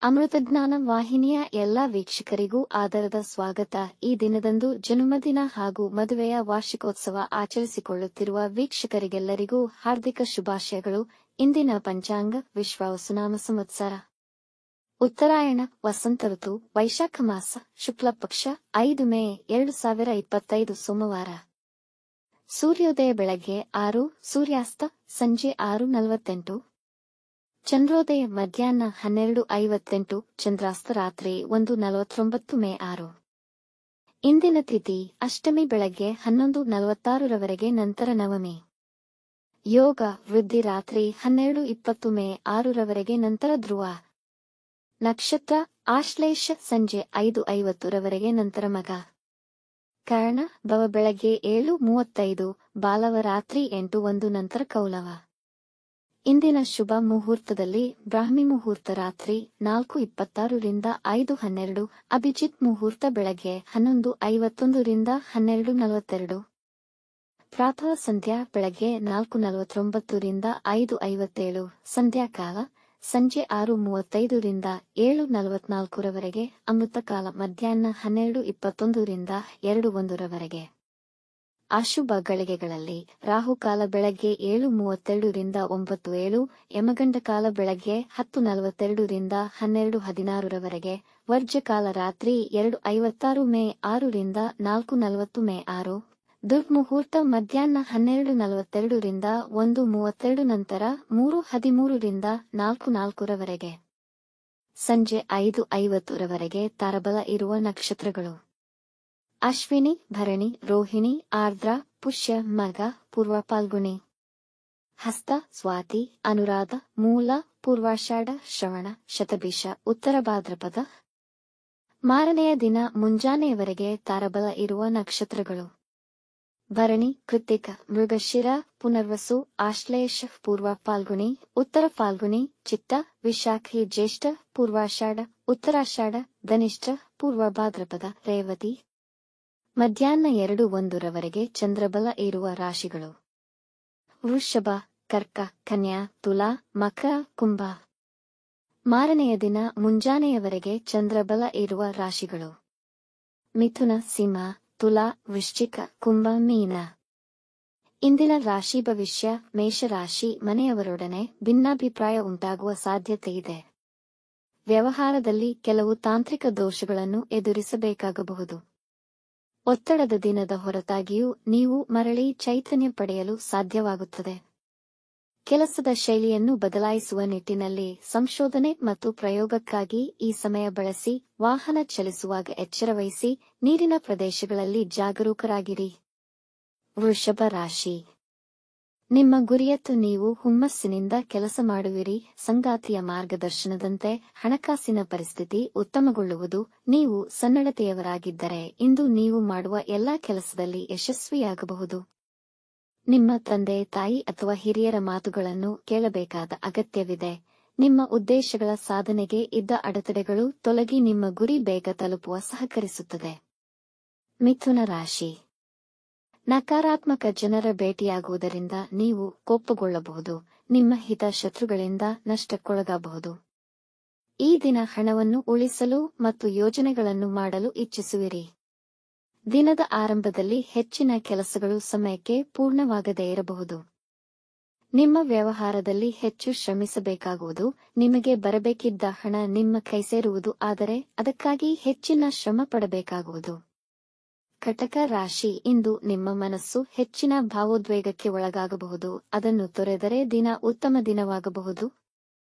ಅಮೃತಜ್ಞಾನ ವಾಹಿನಿಯ ಎಲ್ಲಾ ವೀಕ್ಷಕರಿಗೂ ಆದರದ ಸ್ವಾಗತ. ಈ ದಿನದಂದು ಜನ್ಮದಿನ ಹಾಗೂ ಮದುವೆಯ ವಾರ್ಷಿಕೋತ್ಸವ ಆಚರಿಸಿಕೊಳ್ಳುತ್ತಿರುವ ವೀಕ್ಷಕರಿಗೆಲ್ಲರಿಗೂ ಹಾರ್ದಿಕ ಶುಭಾಶಯಗಳು. ಇಂದಿನ ಪಂಚಾಂಗ ವಿಶ್ವಾವಸುನಾಮ ಸಂವತ್ಸರ ಉತ್ತರಾಯಣ ವಸಂತ ಋತು ವೈಶಾಖ ಮಾಸ ಶುಕ್ಲ ಪಕ್ಷ 5 ಮೇ 2025 ಸೋಮವಾರ. ಸೂರ್ಯೋದಯ ಬೆಳಗ್ಗೆ 6, ಸೂರ್ಯಾಸ್ತ ಸಂಜೆ 6:48. ಚಂದ್ರೋದಯ ಮಧ್ಯಾಹ್ನ 12:58, ಚಂದ್ರಾಸ್ತ ರಾತ್ರಿ 1:49 ಮೇ 6. ಇಂದಿನ ತಿಥಿ ಅಷ್ಟಮಿ ಬೆಳಗ್ಗೆ 11:46 ರವರೆಗೆ, ನಂತರ ನವಮಿ. ಯೋಗ ವೃದ್ಧಿ ರಾತ್ರಿ 12:20 ಮೇ 6 ರವರೆಗೆ, ನಂತರ ಧ್ರುವ. ನಕ್ಷತ್ರ ಆಶ್ಲೇಷ ಸಂಜೆ 5:50 ರವರೆಗೆ, ನಂತರ ಮಗ. ಕರ್ಣ ಭವ ಬೆಳಗ್ಗೆ 7:35, ಬಾಲವ ರಾತ್ರಿ 8:01, ನಂತರ ಕೌಲವ. ಇಂದಿನ ಶುಭ ಮುಹೂರ್ತದಲ್ಲಿ ಬ್ರಾಹ್ಮಿ ಮುಹೂರ್ತ ರಾತ್ರಿ 4:26 ರಿಂದ 5:12, ಅಭಿಜಿತ್ ಮುಹೂರ್ತ ಬೆಳಗ್ಗೆ 11:51 ರಿಂದ 12:42, ಪ್ರಾತಃ ಸಂಧ್ಯಾ ಬೆಳಗ್ಗೆ 4:49 ರಿಂದ 5:57, ಸಂಧ್ಯಾಕಾಲ ಸಂಜೆ 6:35 ರಿಂದ 7:44 ರವರೆಗೆ, ಅಮೃತಕಾಲ ಮಧ್ಯಾಹ್ನ 12:21 ರಿಂದ 2:01 ರವರೆಗೆ. ಅಶುಭ ಗಳಿಗೆಗಳಲ್ಲಿ ರಾಹುಕಾಲ ಬೆಳಗ್ಗೆ 7:32 ರಿಂದ 9:07, ಯಮಗಂಡಕಾಲ ಬೆಳಗ್ಗೆ 10:42 ರಿಂದ 12:16 ರವರೆಗೆ, ವರ್ಜ್ಯಕಾಲ ರಾತ್ರಿ 2:56 ಮೇ 6 ರಿಂದ 4:40 ಮೇ 6, ದುರ್ಮುಹೂರ್ತ ಮಧ್ಯಾಹ್ನ 12:42 ರಿಂದ 1:32, ನಂತರ 3:13 ರಿಂದ 4:04 ರವರೆಗೆ. ಸಂಜೆ 5:50 ರವರೆಗೆ ತಾರಬಲ ಇರುವ ನಕ್ಷತ್ರಗಳು: ಅಶ್ವಿನಿ, ಭರಣಿ, ರೋಹಿಣಿ, ಆರ್ದ್ರ, ಪುಷ್ಯ, ಮಗ, ಪೂರ್ವ ಫಾಲ್ಗುಣಿ, ಹಸ್ತ, ಸ್ವಾತಿ, ಅನುರಾಧ, ಮೂಲ, ಪೂರ್ವಾಷಾಢ, ಶ್ರವಣ, ಶತಭಿಷ, ಉತ್ತರ ಭಾದ್ರಪದ. ಮಾರನೆಯ ದಿನ ಮುಂಜಾನೆಯವರೆಗೆ ತಾರಬಲ ಇರುವ ನಕ್ಷತ್ರಗಳು: ಭರಣಿ, ಕೃತ್ತಿಕ, ಮೃಗಶಿರ, ಪುನರ್ವಸು, ಆಶ್ಲೇಷ, ಪೂರ್ವ ಫಾಲ್ಗುಣಿ, ಉತ್ತರ ಫಾಲ್ಗುಣಿ, ಚಿತ್ತ, ವಿಶಾಖಿ, ಜ್ಯೇಷ್ಠ, ಪೂರ್ವಾಷಾಢ, ಉತ್ತರಾಷಾಢ, ಧನಿಷ್ಠ, ಪೂರ್ವ ಭಾದ್ರಪದ, ರೇವತಿ. ಮಧ್ಯಾಹ್ನ 2:01 ರವರೆಗೆ ಚಂದ್ರಬಲ ಇರುವ ರಾಶಿಗಳು: ವೃಷಭ, ಕರ್ಕ, ಕನ್ಯಾ, ತುಲಾ, ಮಕರ, ಕುಂಭ. ಮಾರನೆಯ ದಿನ ಮುಂಜಾನೆಯವರೆಗೆ ಚಂದ್ರಬಲ ಇರುವ ರಾಶಿಗಳು: ಮಿಥುನ, ಸಿಂಹ, ತುಲಾ, ವೃಶ್ಚಿಕ, ಕುಂಭ, ಮೀನ. ಇಂದಿನ ರಾಶಿ ಭವಿಷ್ಯ: ಮೇಷರಾಶಿ, ಮನೆಯವರೊಡನೆ ಭಿನ್ನಾಭಿಪ್ರಾಯ ಉಂಟಾಗುವ ಸಾಧ್ಯತೆಯಿದೆ. ವ್ಯವಹಾರದಲ್ಲಿ ಕೆಲವು ತಾಂತ್ರಿಕ ದೋಷಗಳನ್ನು ಎದುರಿಸಬೇಕಾಗಬಹುದು. ಒತ್ತಡದ ದಿನದ ಹೊರತಾಗಿಯೂ ನೀವು ಮರಳಿ ಚೈತನ್ಯ ಪಡೆಯಲು ಸಾಧ್ಯವಾಗುತ್ತದೆ. ಕೆಲಸದ ಶೈಲಿಯನ್ನು ಬದಲಾಯಿಸುವ ನಿಟ್ಟಿನಲ್ಲಿ ಸಂಶೋಧನೆ ಮತ್ತು ಪ್ರಯೋಗಕ್ಕಾಗಿ ಈ ಸಮಯ ಬಳಸಿ. ವಾಹನ ಚಲಿಸುವಾಗ ಎಚ್ಚರವಹಿಸಿ. ನೀರಿನ ಪ್ರದೇಶಗಳಲ್ಲಿ ಜಾಗರೂಕರಾಗಿರಿ. ವೃಷಭ ರಾಶಿ, ನಿಮ್ಮ ಗುರಿಯತ್ತ ನೀವು ಹುಮ್ಮಸ್ಸಿನಿಂದ ಕೆಲಸ ಮಾಡುವಿರಿ. ಸಂಗಾತಿಯ ಮಾರ್ಗದರ್ಶನದಂತೆ ಹಣಕಾಸಿನ ಪರಿಸ್ಥಿತಿ ಉತ್ತಮಗೊಳ್ಳುವುದು. ನೀವು ಸನ್ನಡತೆಯವರಾಗಿದ್ದರೆ ಇಂದು ನೀವು ಮಾಡುವ ಎಲ್ಲಾ ಕೆಲಸದಲ್ಲಿ ಯಶಸ್ವಿಯಾಗಬಹುದು. ನಿಮ್ಮ ತಂದೆ ತಾಯಿ ಅಥವಾ ಹಿರಿಯರ ಮಾತುಗಳನ್ನು ಕೇಳಬೇಕಾದ ಅಗತ್ಯವಿದೆ. ನಿಮ್ಮ ಉದ್ದೇಶಗಳ ಸಾಧನೆಗೆ ಇದ್ದ ಅಡೆತಡೆಗಳು ತೊಲಗಿ ನಿಮ್ಮ ಗುರಿ ಬೇಗ ತಲುಪುವ ಸಹಕರಿಸುತ್ತದೆ. ಮಿಥುನ ರಾಶಿ, ನಕಾರಾತ್ಮಕ ಜನರ ಭೇಟಿಯಾಗುವುದರಿಂದ ನೀವು ಕೋಪಗೊಳ್ಳಬಹುದು. ನಿಮ್ಮ ಹಿತ ಶತ್ರುಗಳಿಂದ ನಷ್ಟಕ್ಕೊಳಗಾಗಬಹುದು. ಈ ದಿನ ಹಣವನ್ನು ಉಳಿಸಲು ಮತ್ತು ಯೋಜನೆಗಳನ್ನು ಮಾಡಲು ಇಚ್ಛಿಸುವಿರಿ. ದಿನದ ಆರಂಭದಲ್ಲಿ ಹೆಚ್ಚಿನ ಕೆಲಸಗಳು ಸಮಯಕ್ಕೆ ಪೂರ್ಣವಾಗದೇ ಇರಬಹುದು. ನಿಮ್ಮ ವ್ಯವಹಾರದಲ್ಲಿ ಹೆಚ್ಚು ಶ್ರಮಿಸಬೇಕಾಗುವುದು. ನಿಮಗೆ ಬರಬೇಕಿದ್ದ ಹಣ ನಿಮ್ಮ ಕೈ ಸೇರುವುದು, ಆದರೆ ಅದಕ್ಕಾಗಿ ಹೆಚ್ಚಿನ ಶ್ರಮ ಪಡಬೇಕಾಗುವುದು. ಕಟಕ ರಾಶಿ, ಇಂದು ನಿಮ್ಮ ಮನಸ್ಸು ಹೆಚ್ಚಿನ ಭಾವೋದ್ವೇಗಕ್ಕೆ ಒಳಗಾಗಬಹುದು. ಅದನ್ನು ತೊರೆದರೆ ದಿನ ಉತ್ತಮ ದಿನವಾಗಬಹುದು.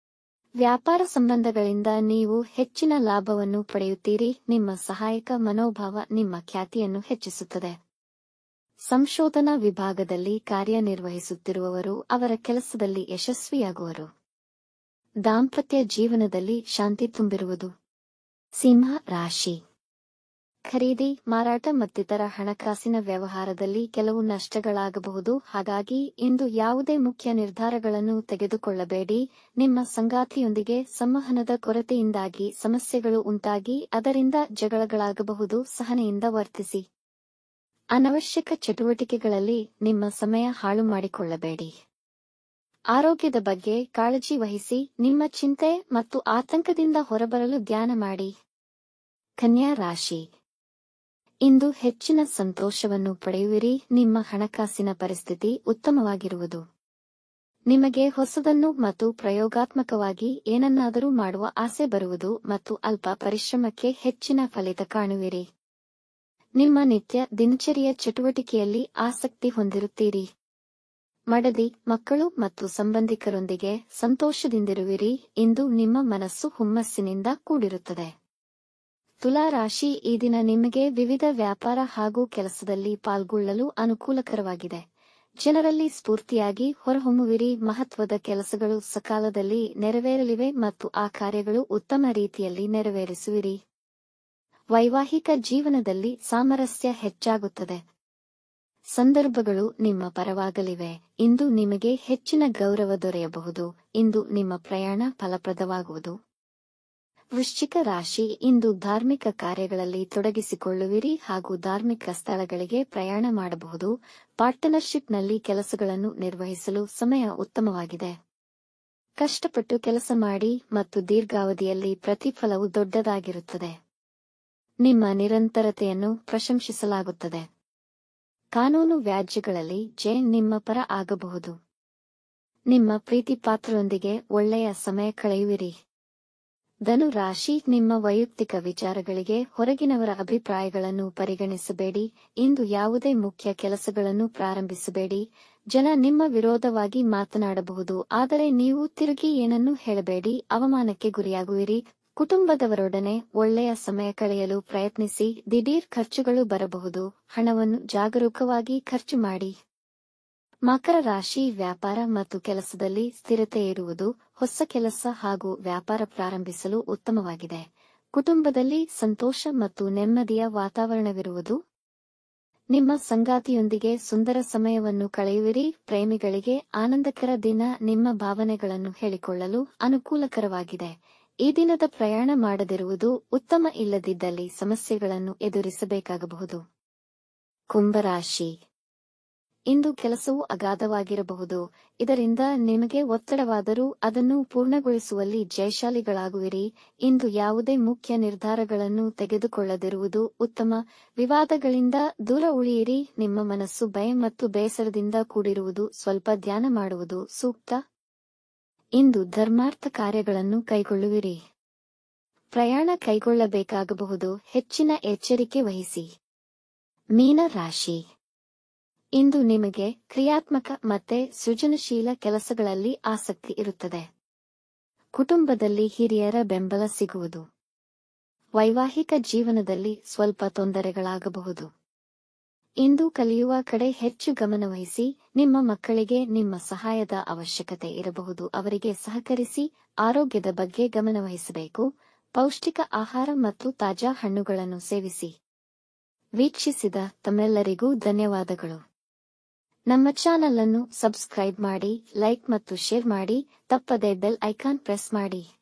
ವ್ಯಾಪಾರ ಸಂಬಂಧಗಳಿಂದ ನೀವು ಹೆಚ್ಚಿನ ಲಾಭವನ್ನು ಪಡೆಯುತ್ತೀರಿ. ನಿಮ್ಮ ಸಹಾಯಕ ಮನೋಭಾವ ನಿಮ್ಮ ಖ್ಯಾತಿಯನ್ನು ಹೆಚ್ಚಿಸುತ್ತದೆ. ಸಂಶೋಧನಾ ವಿಭಾಗದಲ್ಲಿ ಕಾರ್ಯನಿರ್ವಹಿಸುತ್ತಿರುವವರು ಅವರ ಕೆಲಸದಲ್ಲಿ ಯಶಸ್ವಿಯಾಗುವರು. ದಾಂಪತ್ಯ ಜೀವನದಲ್ಲಿ ಶಾಂತಿ ತುಂಬಿರುವುದು. ಸಿಂಹ ರಾಶಿ, ಖರೀದಿ, ಮಾರಾಟ ಮತ್ತಿತರ ಹಣಕಾಸಿನ ವ್ಯವಹಾರದಲ್ಲಿ ಕೆಲವು ನಷ್ಟಗಳಾಗಬಹುದು. ಹಾಗಾಗಿ ಇಂದು ಯಾವುದೇ ಮುಖ್ಯ ನಿರ್ಧಾರಗಳನ್ನು ತೆಗೆದುಕೊಳ್ಳಬೇಡಿ. ನಿಮ್ಮ ಸಂಗಾತಿಯೊಂದಿಗೆ ಸಂವಹನದ ಕೊರತೆಯಿಂದಾಗಿ ಸಮಸ್ಯೆಗಳು ಉಂಟಾಗಿ ಅದರಿಂದ ಜಗಳಗಳಾಗಬಹುದು. ಸಹನೆಯಿಂದ ವರ್ತಿಸಿ. ಅನವಶ್ಯಕ ಚಟುವಟಿಕೆಗಳಲ್ಲಿ ನಿಮ್ಮ ಸಮಯ ಹಾಳು ಮಾಡಿಕೊಳ್ಳಬೇಡಿ. ಆರೋಗ್ಯದ ಬಗ್ಗೆ ಕಾಳಜಿ ವಹಿಸಿ, ನಿಮ್ಮ ಚಿಂತೆ ಮತ್ತು ಆತಂಕದಿಂದ ಹೊರಬರಲು ಧ್ಯಾನ ಮಾಡಿ. ಕನ್ಯಾ ರಾಶಿ. ಇಂದು ಹೆಚ್ಚಿನ ಸಂತೋಷವನ್ನು ಪಡೆಯುವಿರಿ. ನಿಮ್ಮ ಹಣಕಾಸಿನ ಪರಿಸ್ಥಿತಿ ಉತ್ತಮವಾಗಿರುವುದು. ನಿಮಗೆ ಹೊಸದನ್ನು ಮತ್ತು ಪ್ರಯೋಗಾತ್ಮಕವಾಗಿ ಏನನ್ನಾದರೂ ಮಾಡುವ ಆಸೆ ಬರುವುದು ಮತ್ತು ಅಲ್ಪ ಪರಿಶ್ರಮಕ್ಕೆ ಹೆಚ್ಚಿನ ಫಲಿತ ಕಾಣುವಿರಿ. ನಿಮ್ಮ ನಿತ್ಯ ದಿನಚರಿಯ ಚಟುವಟಿಕೆಯಲ್ಲಿ ಆಸಕ್ತಿ ಹೊಂದಿರುತ್ತೀರಿ. ಮಡದಿ, ಮಕ್ಕಳು ಮತ್ತು ಸಂಬಂಧಿಕರೊಂದಿಗೆ ಸಂತೋಷದಿಂದಿರುವಿರಿ. ಇಂದು ನಿಮ್ಮ ಮನಸ್ಸು ಹುಮ್ಮಸ್ಸಿನಿಂದ ಕೂಡಿರುತ್ತದೆ. ತುಲಾ ರಾಶಿ. ಈ ದಿನ ನಿಮಗೆ ವಿವಿಧ ವ್ಯಾಪಾರ ಹಾಗೂ ಕೆಲಸದಲ್ಲಿ ಪಾಲ್ಗೊಳ್ಳಲು ಅನುಕೂಲಕರವಾಗಿದೆ. ಜನರಲ್ಲಿ ಸ್ಫೂರ್ತಿಯಾಗಿ ಹೊರಹೊಮ್ಮುವಿರಿ. ಮಹತ್ವದ ಕೆಲಸಗಳು ಸಕಾಲದಲ್ಲಿ ನೆರವೇರಲಿವೆ ಮತ್ತು ಆ ಕಾರ್ಯಗಳು ಉತ್ತಮ ರೀತಿಯಲ್ಲಿ ನೆರವೇರಿಸುವಿರಿ. ವೈವಾಹಿಕ ಜೀವನದಲ್ಲಿ ಸಾಮರಸ್ಯ ಹೆಚ್ಚಾಗುತ್ತದೆ. ಸಂದರ್ಭಗಳು ನಿಮ್ಮ ಪರವಾಗಲಿವೆ. ಇಂದು ನಿಮಗೆ ಹೆಚ್ಚಿನ ಗೌರವ ದೊರೆಯಬಹುದು. ಇಂದು ನಿಮ್ಮ ಪ್ರಯಾಣ ಫಲಪ್ರದವಾಗುವುದು. ವೃಶ್ಚಿಕ ರಾಶಿ. ಇಂದು ಧಾರ್ಮಿಕ ಕಾರ್ಯಗಳಲ್ಲಿ ತೊಡಗಿಸಿಕೊಳ್ಳುವಿರಿ ಹಾಗೂ ಧಾರ್ಮಿಕ ಸ್ಥಳಗಳಿಗೆ ಪ್ರಯಾಣ ಮಾಡಬಹುದು. ಪಾರ್ಟ್ನರ್ಶಿಪ್ನಲ್ಲಿ ಕೆಲಸಗಳನ್ನು ನಿರ್ವಹಿಸಲು ಸಮಯ ಉತ್ತಮವಾಗಿದೆ. ಕಷ್ಟಪಟ್ಟು ಕೆಲಸ ಮಾಡಿ ಮತ್ತು ದೀರ್ಘಾವಧಿಯಲ್ಲಿ ಪ್ರತಿಫಲವು ದೊಡ್ಡದಾಗಿರುತ್ತದೆ. ನಿಮ್ಮ ನಿರಂತರತೆಯನ್ನು ಪ್ರಶಂಸಿಸಲಾಗುತ್ತದೆ. ಕಾನೂನು ವ್ಯಾಜ್ಯಗಳಲ್ಲಿ ಜಯ ನಿಮ್ಮ ಪರ ಆಗಬಹುದು. ನಿಮ್ಮ ಪ್ರೀತಿಪಾತ್ರರೊಂದಿಗೆ ಒಳ್ಳೆಯ ಸಮಯ ಕಳೆಯುವಿರಿ. ಧನು ರಾಶಿ. ನಿಮ್ಮ ವೈಯಕ್ತಿಕ ವಿಚಾರಗಳಿಗೆ ಹೊರಗಿನವರ ಅಭಿಪ್ರಾಯಗಳನ್ನು ಪರಿಗಣಿಸಬೇಡಿ. ಇಂದು ಯಾವುದೇ ಮುಖ್ಯ ಕೆಲಸಗಳನ್ನು ಪ್ರಾರಂಭಿಸಬೇಡಿ. ಜನ ನಿಮ್ಮ ವಿರೋಧವಾಗಿ ಮಾತನಾಡಬಹುದು, ಆದರೆ ನೀವು ತಿರುಗಿ ಏನನ್ನೂ ಹೇಳಬೇಡಿ. ಅವಮಾನಕ್ಕೆ ಗುರಿಯಾಗುವಿರಿ. ಕುಟುಂಬದವರೊಡನೆ ಒಳ್ಳೆಯ ಸಮಯ ಕಳೆಯಲು ಪ್ರಯತ್ನಿಸಿ. ದಿಢೀರ್ ಖರ್ಚುಗಳು ಬರಬಹುದು. ಹಣವನ್ನು ಜಾಗರೂಕವಾಗಿ ಖರ್ಚು ಮಾಡಿ. ಮಕರ ರಾಶಿ. ವ್ಯಾಪಾರ ಮತ್ತು ಕೆಲಸದಲ್ಲಿ ಸ್ಥಿರತೆ ಇರುವುದು. ಹೊಸ ಕೆಲಸ ಹಾಗೂ ವ್ಯಾಪಾರ ಪ್ರಾರಂಭಿಸಲು ಉತ್ತಮವಾಗಿದೆ. ಕುಟುಂಬದಲ್ಲಿ ಸಂತೋಷ ಮತ್ತು ನೆಮ್ಮದಿಯ ವಾತಾವರಣವಿರುವುದು. ನಿಮ್ಮ ಸಂಗಾತಿಯೊಂದಿಗೆ ಸುಂದರ ಸಮಯವನ್ನು ಕಳೆಯುವಿರಿ. ಪ್ರೇಮಿಗಳಿಗೆ ಆನಂದಕರ ದಿನ. ನಿಮ್ಮ ಭಾವನೆಗಳನ್ನು ಹೇಳಿಕೊಳ್ಳಲು ಅನುಕೂಲಕರವಾಗಿದೆ. ಈ ದಿನದ ಪ್ರಯಾಣ ಮಾಡದಿರುವುದು ಉತ್ತಮ. ಇಲ್ಲದಿದ್ದಲ್ಲಿ ಸಮಸ್ಯೆಗಳನ್ನು ಎದುರಿಸಬೇಕಾಗಬಹುದು. ಕುಂಭರಾಶಿ. ಇಂದು ಕೆಲಸವು ಅಗಾಧವಾಗಿರಬಹುದು. ಇದರಿಂದ ನಿಮಗೆ ಒತ್ತಡವಾದರೂ ಅದನ್ನು ಪೂರ್ಣಗೊಳಿಸುವಲ್ಲಿ ಜಯಶಾಲಿಗಳಾಗುವಿರಿ. ಇಂದು ಯಾವುದೇ ಮುಖ್ಯ ನಿರ್ಧಾರಗಳನ್ನು ತೆಗೆದುಕೊಳ್ಳದಿರುವುದು ಉತ್ತಮ. ವಿವಾದಗಳಿಂದ ದೂರ ಉಳಿಯಿರಿ. ನಿಮ್ಮ ಮನಸ್ಸು ಭಯ ಮತ್ತು ಬೇಸರದಿಂದ ಕೂಡಿರುವುದು. ಸ್ವಲ್ಪ ಧ್ಯಾನ ಮಾಡುವುದು ಸೂಕ್ತ. ಇಂದು ಧರ್ಮಾರ್ಥ ಕಾರ್ಯಗಳನ್ನು ಕೈಗೊಳ್ಳುವಿರಿ. ಪ್ರಯಾಣ ಕೈಗೊಳ್ಳಬೇಕಾಗಬಹುದು. ಹೆಚ್ಚಿನ ಎಚ್ಚರಿಕೆ ವಹಿಸಿ. ಮೀನ ರಾಶಿ. ಇಂದು ನಿಮಗೆ ಕ್ರಿಯಾತ್ಮಕ ಮತ್ತೆ ಸೃಜನಶೀಲ ಕೆಲಸಗಳಲ್ಲಿ ಆಸಕ್ತಿ ಇರುತ್ತದೆ. ಕುಟುಂಬದಲ್ಲಿ ಹಿರಿಯರ ಬೆಂಬಲ ಸಿಗುವುದು. ವೈವಾಹಿಕ ಜೀವನದಲ್ಲಿ ಸ್ವಲ್ಪ ತೊಂದರೆಗಳಾಗಬಹುದು. ಇಂದು ಕಲಿಯುವ ಕಡೆ ಹೆಚ್ಚು ಗಮನವಹಿಸಿ. ನಿಮ್ಮ ಮಕ್ಕಳಿಗೆ ನಿಮ್ಮ ಸಹಾಯದ ಅವಶ್ಯಕತೆ ಇರಬಹುದು. ಅವರಿಗೆ ಸಹಕರಿಸಿ. ಆರೋಗ್ಯದ ಬಗ್ಗೆ ಗಮನವಹಿಸಬೇಕು. ಪೌಷ್ಟಿಕ ಆಹಾರ ಮತ್ತು ತಾಜಾ ಹಣ್ಣುಗಳನ್ನು ಸೇವಿಸಿ. ವೀಕ್ಷಿಸಿದ ತಮ್ಮೆಲ್ಲರಿಗೂ ಧನ್ಯವಾದಗಳು. ನಮ್ಮ ಚಾನಲ್ ಅನ್ನು ಸಬ್ಸ್ಕ್ರೈಬ್ ಮಾಡಿ, ಲೈಕ್ ಮತ್ತು ಶೇರ್ ಮಾಡಿ. ತಪ್ಪದೇ ಬೆಲ್ ಐಕಾನ್ ಪ್ರೆಸ್ ಮಾಡಿ.